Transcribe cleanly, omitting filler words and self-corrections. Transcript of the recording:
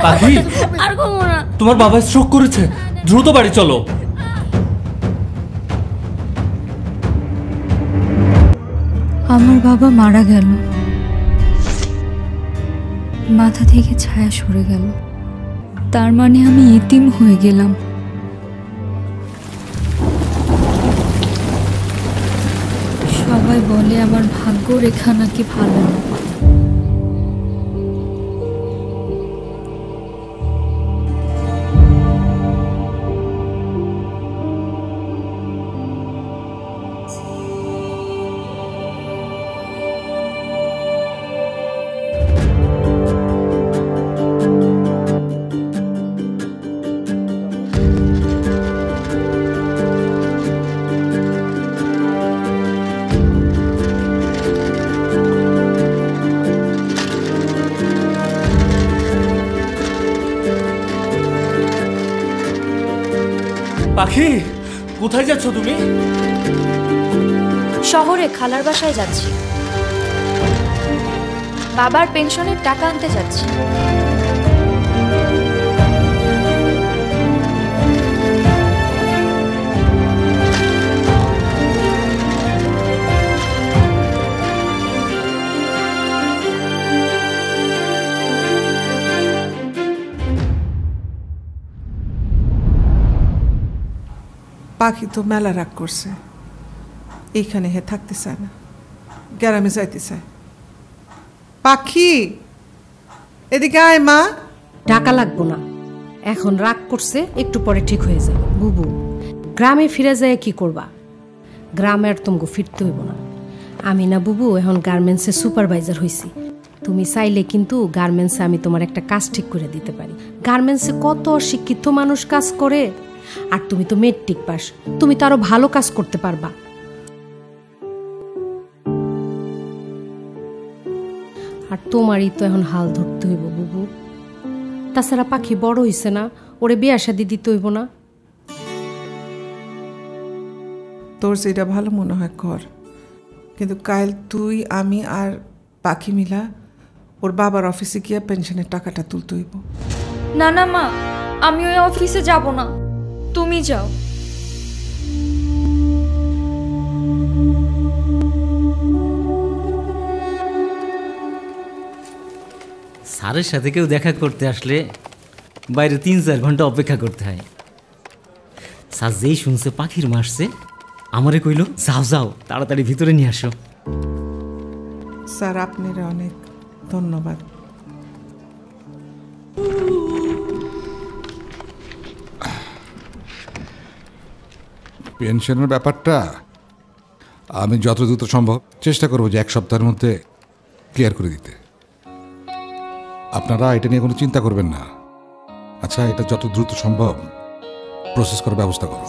পাখি আর ঘুমো না। তোমার বাবা স্ট্রোক করেছে, দ্রুত বাড়ি চলো। আমার বাবা মারা গেল, মাথা থেকে ছায়া সরে গেল, তার মানে আমি এতিম হয়ে গেলাম। সবাই বলে আমার ভাগ্য রেখা নাকি ভালো না। পাখি, কোথায় যাচ্ছ তুমি? শহরে খালার বাসায় যাচ্ছি, বাবার পেনশনের টাকা আনতে যাচ্ছি। পাখি তো মেলা রাগ করছে, এইখানে হে থাকতে চায় না, গ্রামে যাইতে চায়। পাখি এদিকে আয় মা। টাকা লাগবো না, এখন রাগ করছে, একটু পরে ঠিক হয়ে যাবে। বুবু, গ্রামে ফিরে যায় কি করবা? গ্রামে আর তোমাকে ফিরতে হইব না। আমি না বুবু এখন গার্মেন্টসে সুপারভাইজার হয়েছি। তুমি চাইলে কিন্তু গার্মেন্টসে আমি তোমার একটা কাজ ঠিক করে দিতে পারি। গার্মেন্টসে কত শিক্ষিত মানুষ কাজ করে, আর তুমি তো মেট্রিক পাস, তুমি তো আরো ভালো কাজ করতে পারবা। আর তোমারই তো এখন হাল ধরতে হইব বুবু। তাছাড়া পাখি বড় হইছে না, ওরে বিয়া শাদি দিতে হইব না? তোর যেটা ভালো মনে হয় কর, কিন্তু কাল তুই আমি আর পাখি মিলা ওর বাবার অফিসে গিয়ে পেনশনের টাকাটা তুলতে হইব। না না মা, আমি ওই অফিসে যাব না, তুমি যাও। স্যারের সাথে কেউ দেখা করতে আসলে বাইরে 3-4 ঘন্টা অপেক্ষা করতে হয়। স্যার যেই শুনছে পাখির মারছে, আমারে কইল যাও যাও তাড়াতাড়ি ভিতরে নিয়ে আসো। স্যার আপনার অনেক ধন্যবাদ। পেনশনের ব্যাপারটা আমি যত দ্রুত সম্ভব চেষ্টা করবো যে 1 সপ্তাহের মধ্যে ক্লিয়ার করে দিতে। আপনারা এটা নিয়ে কোনো চিন্তা করবেন না। আচ্ছা, এটা যত দ্রুত সম্ভব প্রসেস করার ব্যবস্থা করুন।